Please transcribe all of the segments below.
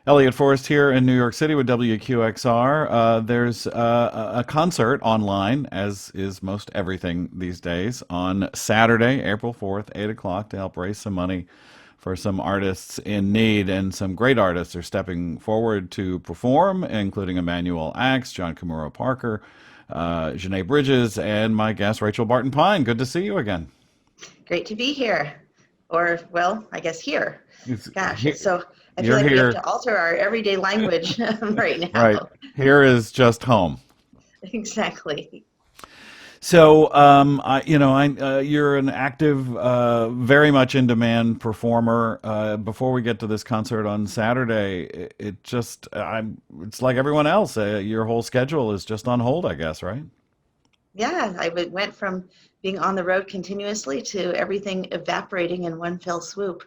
Elliott Forrest here in New York City with WQXR. There's a concert online, as is most everything these days, on Saturday, April 4th, 8 o'clock, to help raise some money for some artists in need. And some great artists are stepping forward to perform, including Emmanuel Axe, John Kimura Parker, Janae Bridges, and my guest, Rachel Barton Pine. Good to see you again. Great to be here. Or, well, I guess here. It's, Gosh, it's so, I feel you're like we have to here, alter our everyday language right now. right? Here is just home. Exactly. So, you're an active, very much in demand performer. Before we get to this concert on Saturday, it's like everyone else. Your whole schedule is just on hold, I guess, right? Yeah, went from being on the road continuously to everything evaporating in one fell swoop.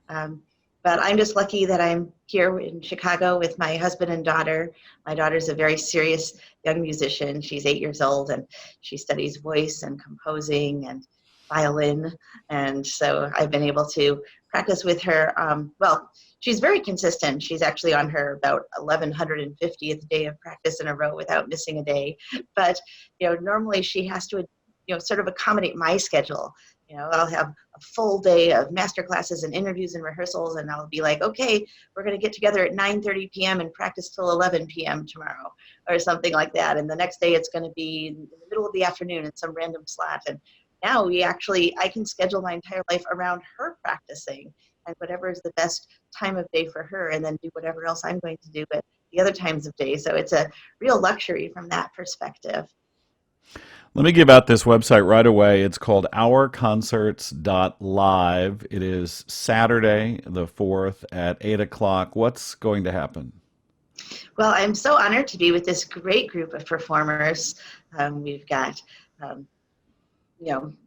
Um, but I'm just lucky that I'm here in Chicago with my husband and daughter. My daughter's a very serious young musician. She's 8 years old and she studies voice and composing and violin. And so I've been able to practice with her. Well, she's very consistent. She's actually on her about 1150th day of practice in a row without missing a day. But normally she has to, sort of accommodate my schedule. I'll have a full day of master classes and interviews and rehearsals, and I'll be like, okay, we're going to get together at 9:30 p.m. and practice till 11 p.m. tomorrow, or something like that. And the next day it's going to be in the middle of the afternoon in some random slot. And now I can schedule my entire life around her practicing and whatever is the best time of day for her, and then do whatever else I'm going to do at the other times of day. So it's a real luxury from that perspective. Let me give out this website right away. It's called ourconcerts.live. It is Saturday, the 4th at 8 o'clock. What's going to happen? Well, I'm so honored to be with this great group of performers. We've got,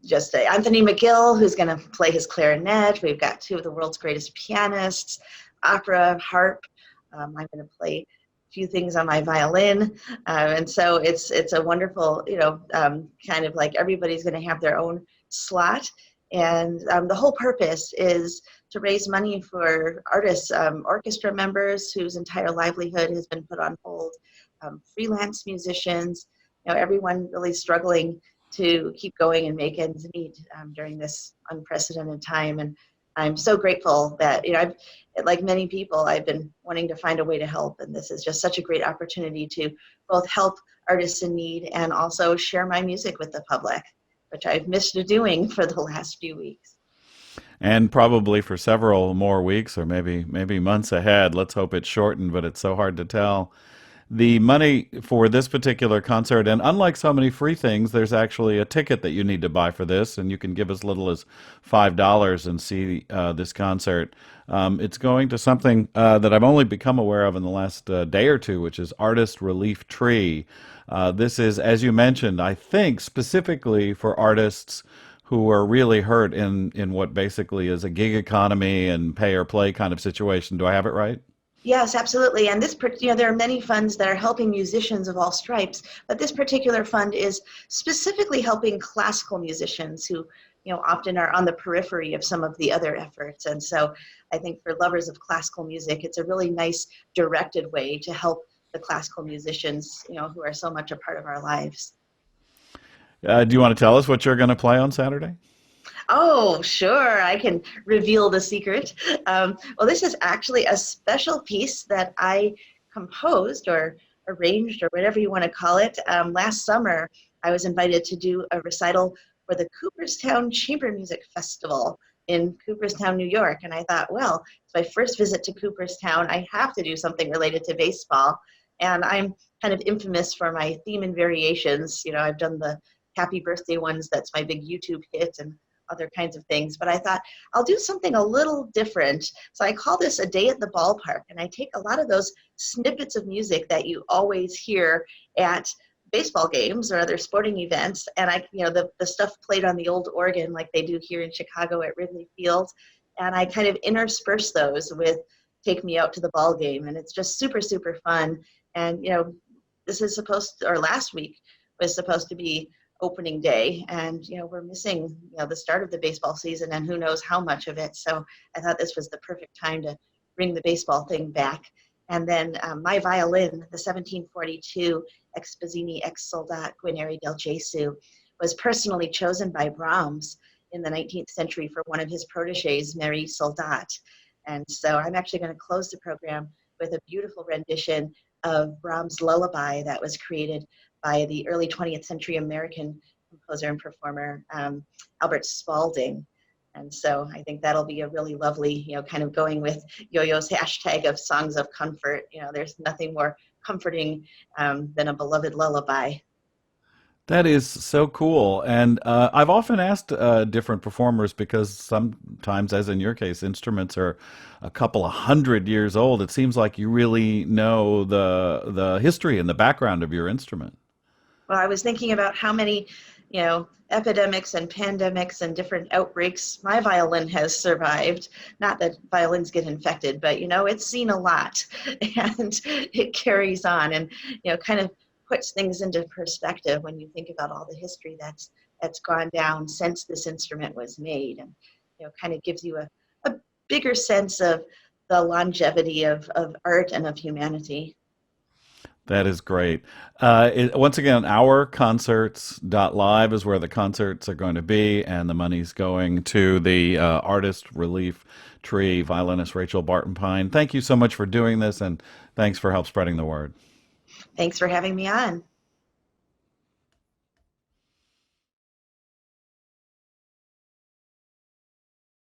just Anthony McGill, who's going to play his clarinet. We've got two of the world's greatest pianists, opera, harp. I'm going to play a few things on my violin. And so it's a wonderful, kind of like everybody's going to have their own slot. And the whole purpose is to raise money for artists, orchestra members whose entire livelihood has been put on hold, freelance musicians, everyone really struggling to keep going and make ends meet during this unprecedented time. And I'm so grateful that, like many people, I've been wanting to find a way to help. And this is just such a great opportunity to both help artists in need and also share my music with the public, which I've missed doing for the last few weeks. And probably for several more weeks or maybe months ahead. Let's hope it's shortened, but it's so hard to tell. The money for this particular concert, and unlike so many free things, there's actually a ticket that you need to buy for this, and you can give as little as $5 and see this concert. It's going to something that I've only become aware of in the last day or two, which is Artist Relief Tree. This is, as you mentioned, I think specifically for artists who are really hurt in what basically is a gig economy and pay or play kind of situation. Do I have it right? Yes, absolutely. And there are many funds that are helping musicians of all stripes, but this particular fund is specifically helping classical musicians who, often are on the periphery of some of the other efforts. And so I think for lovers of classical music, it's a really nice directed way to help the classical musicians, who are so much a part of our lives. Do you want to tell us what you're going to play on Saturday? Oh, sure. I can reveal the secret. Well, this is actually a special piece that I composed or arranged or whatever you want to call it. Last summer, I was invited to do a recital for the Cooperstown Chamber Music Festival in Cooperstown, New York. And I thought, well, it's my first visit to Cooperstown. I have to do something related to baseball. And I'm kind of infamous for my theme and variations. I've done the happy birthday ones. That's my big YouTube hit. And other kinds of things, but I thought I'll do something a little different. So I call this a day at the ballpark, and I take a lot of those snippets of music that you always hear at baseball games or other sporting events, and the stuff played on the old organ like they do here in Chicago at Wrigley Field, and I kind of intersperse those with Take Me Out to the Ball Game, and it's just super, super fun. And this is or last week was supposed to be opening day, and we're missing the start of the baseball season and who knows how much of it. So I thought this was the perfect time to bring the baseball thing back. And then my violin, the 1742 Exposini ex Soldat Guarneri del Gesù, was personally chosen by Brahms in the 19th century for one of his proteges, Mary Soldat. And so I'm actually going to close the program with a beautiful rendition of Brahms' Lullaby that was created by the early 20th century American composer and performer Albert Spalding. And so I think that'll be a really lovely, kind of going with Yo-Yo's hashtag of songs of comfort. There's nothing more comforting than a beloved lullaby. That is so cool. And I've often asked different performers because sometimes, as in your case, instruments are a couple of 100 years old. It seems like you really know the history and the background of your instrument. Well, I was thinking about how many, epidemics and pandemics and different outbreaks my violin has survived. Not that violins get infected, but it's seen a lot, and it carries on, and kind of puts things into perspective when you think about all the history that's gone down since this instrument was made, and kind of gives you a bigger sense of the longevity of art and of humanity. That is great. Once again, ourconcerts.live is where the concerts are going to be, and the money's going to the Artist Relief Tree violinist Rachel Barton Pine. Thank you so much for doing this, and thanks for help spreading the word. Thanks for having me on.